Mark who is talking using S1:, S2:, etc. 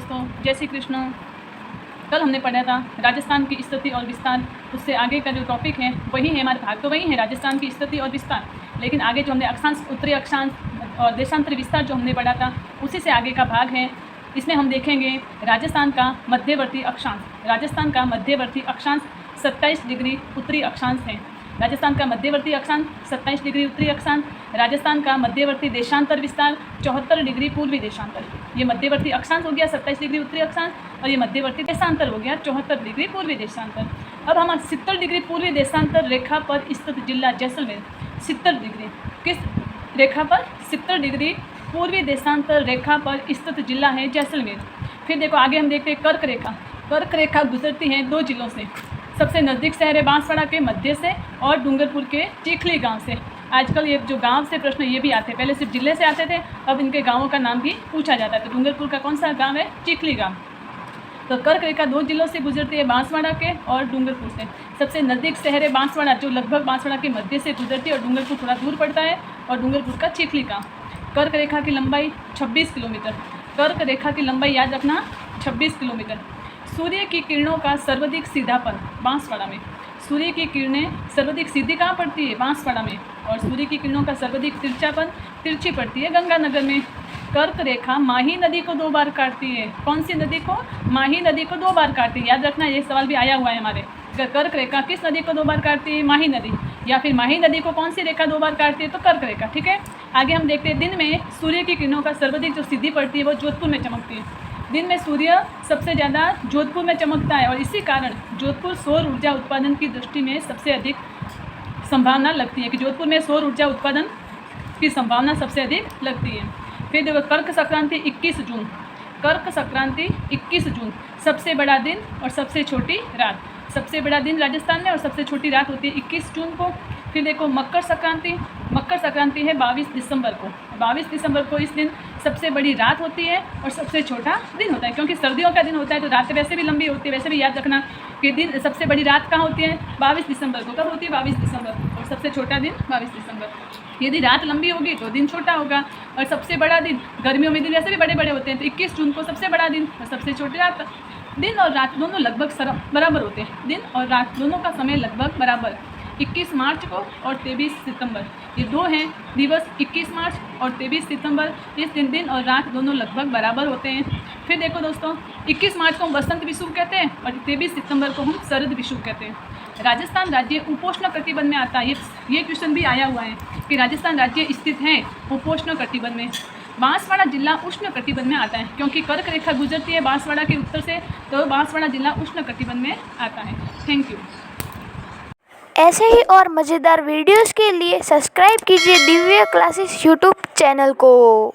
S1: दोस्तों, जय श्री कृष्ण। कल हमने पढ़ा था राजस्थान की स्थिति और विस्तार। उससे आगे का जो टॉपिक है वही है, हमारे भाग तो वही है, राजस्थान की स्थिति और विस्तार। लेकिन आगे जो हमने अक्षांश, उत्तरी अक्षांश और देशांतर विस्तार जो हमने पढ़ा था, उसी से आगे का भाग है। इसमें हम देखेंगे राजस्थान का मध्यवर्ती अक्षांश। राजस्थान का मध्यवर्ती अक्षांश 27 डिग्री उत्तरी अक्षांश है। राजस्थान का मध्यवर्ती अक्षांश 27 डिग्री उत्तरी अक्षांश। राजस्थान का मध्यवर्ती देशांतर विस्तार 74 डिग्री पूर्वी देशांतर। ये मध्यवर्ती अक्षांश हो गया 27 डिग्री उत्तरी अक्षांश, और ये मध्यवर्ती देशांतर हो गया 74 डिग्री पूर्वी देशांतर। अब हम 70 डिग्री पूर्वी देशांतर रेखा पर स्थित जिला जैसलमेर। 70 डिग्री किस रेखा पर? 70 डिग्री पूर्वी देशांतर रेखा पर स्थित जिला है जैसलमेर। फिर देखो आगे हम देखते हैं कर्क रेखा। कर्क रेखा गुजरती है 2 जिलों से। सबसे नज़दीक शहर है बांसवाड़ा के मध्य से, और डूंगरपुर के चिखली गांव से। आजकल ये जो गांव से प्रश्न ये भी आते हैं, पहले सिर्फ जिले से आते थे, अब इनके गांवों का नाम भी पूछा जाता है। तो डूंगरपुर का कौन सा गांव है? चिखली गांव। तो कर्क रेखा 2 जिलों से गुजरती है, बांसवाड़ा के और डूंगरपुर से। सबसे नज़दीक शहर है बांसवाड़ा, जो लगभग बांसवाड़ा के मध्य से गुजरती है, और डूंगरपुर थोड़ा दूर पड़ता है, और डूंगरपुर का चिखली गांव। कर्क रेखा की लंबाई 26 किलोमीटर। कर्क रेखा की लंबाई याद रखना 26 किलोमीटर। सूर्य की किरणों का सर्वाधिक सीधापन बांसवाड़ा में। सूर्य की किरणें सर्वाधिक सीधी कहाँ पड़ती है? बांसवाड़ा में। और सूर्य की किरणों का सर्वाधिक तिरछापन तिरछी पड़ती है गंगानगर में। कर्क रेखा माही नदी को 2 बार काटती है। कौन सी नदी को? माही नदी को 2 बार काटती है। याद रखना, ये सवाल भी आया हुआ है हमारे। कर्क रेखा किस नदी को 2 बार काटती है? माही नदी। या फिर माही नदी को कौन सी रेखा 2 बार काटती है? तो कर्क रेखा। ठीक है, आगे हम देखते हैं दिन में सूर्य की किरणों का सर्वाधिक जो सीधी पड़ती है वो जोधपुर में चमकती है। दिन में सूर्य सबसे ज़्यादा जोधपुर में चमकता है, और इसी कारण जोधपुर सौर ऊर्जा उत्पादन की दृष्टि में सबसे अधिक संभावना लगती है कि जोधपुर में सौर ऊर्जा उत्पादन की संभावना सबसे अधिक लगती है। फिर देखो कर्क संक्रांति 21 जून। कर्क संक्रांति 21 जून, सबसे बड़ा दिन और सबसे छोटी रात। सबसे बड़ा दिन राजस्थान में और सबसे छोटी रात होती है 21 जून को। फिर देखो मकर संक्रांति। मकर संक्रांति है 22 दिसंबर को। 22 दिसंबर को इस दिन सबसे बड़ी रात होती है और सबसे छोटा दिन होता है, क्योंकि सर्दियों का दिन होता है तो रात वैसे भी लंबी होती है। वैसे भी याद रखना कि दिन सबसे बड़ी रात कहाँ होती है? 22 दिसंबर को। कब होती है? 22 दिसंबर। और सबसे छोटा दिन 22 दिसंबर। यदि रात लंबी होगी तो दिन छोटा होगा। और सबसे बड़ा दिन, गर्मियों में दिन वैसे भी बड़े बड़े होते हैं, तो 21 जून को सबसे बड़ा दिन और सबसे छोटी रात। दिन और रात दोनों लगभग बराबर होते हैं। दिन और रात दोनों का समय लगभग बराबर। 21 मार्च को और 23 सितंबर, ये 2 हैं दिवस, 21 मार्च और 23 सितंबर। इस दिन और रात दोनों लगभग बराबर होते हैं। फिर देखो दोस्तों, 21 मार्च को हम बसंत विषुव कहते हैं, और 23 सितंबर को हम शरद विषुव कहते हैं। राजस्थान राज्य उपोष्ण कटिबंध में आता है। ये क्वेश्चन भी आया हुआ है कि राजस्थान राज्य स्थित है उपोष्ण कटिबंध में। बांसवाड़ा जिला उष्ण कटिबंध में आता है, क्योंकि कर्क रेखा गुजरती है बांसवाड़ा के उत्तर से, तो बांसवाड़ा जिला उष्ण कटिबंध में आता है। Thank you.
S2: ऐसे ही और मज़ेदार वीडियोस के लिए सब्सक्राइब कीजिए दिव्य क्लासेस यूट्यूब चैनल को।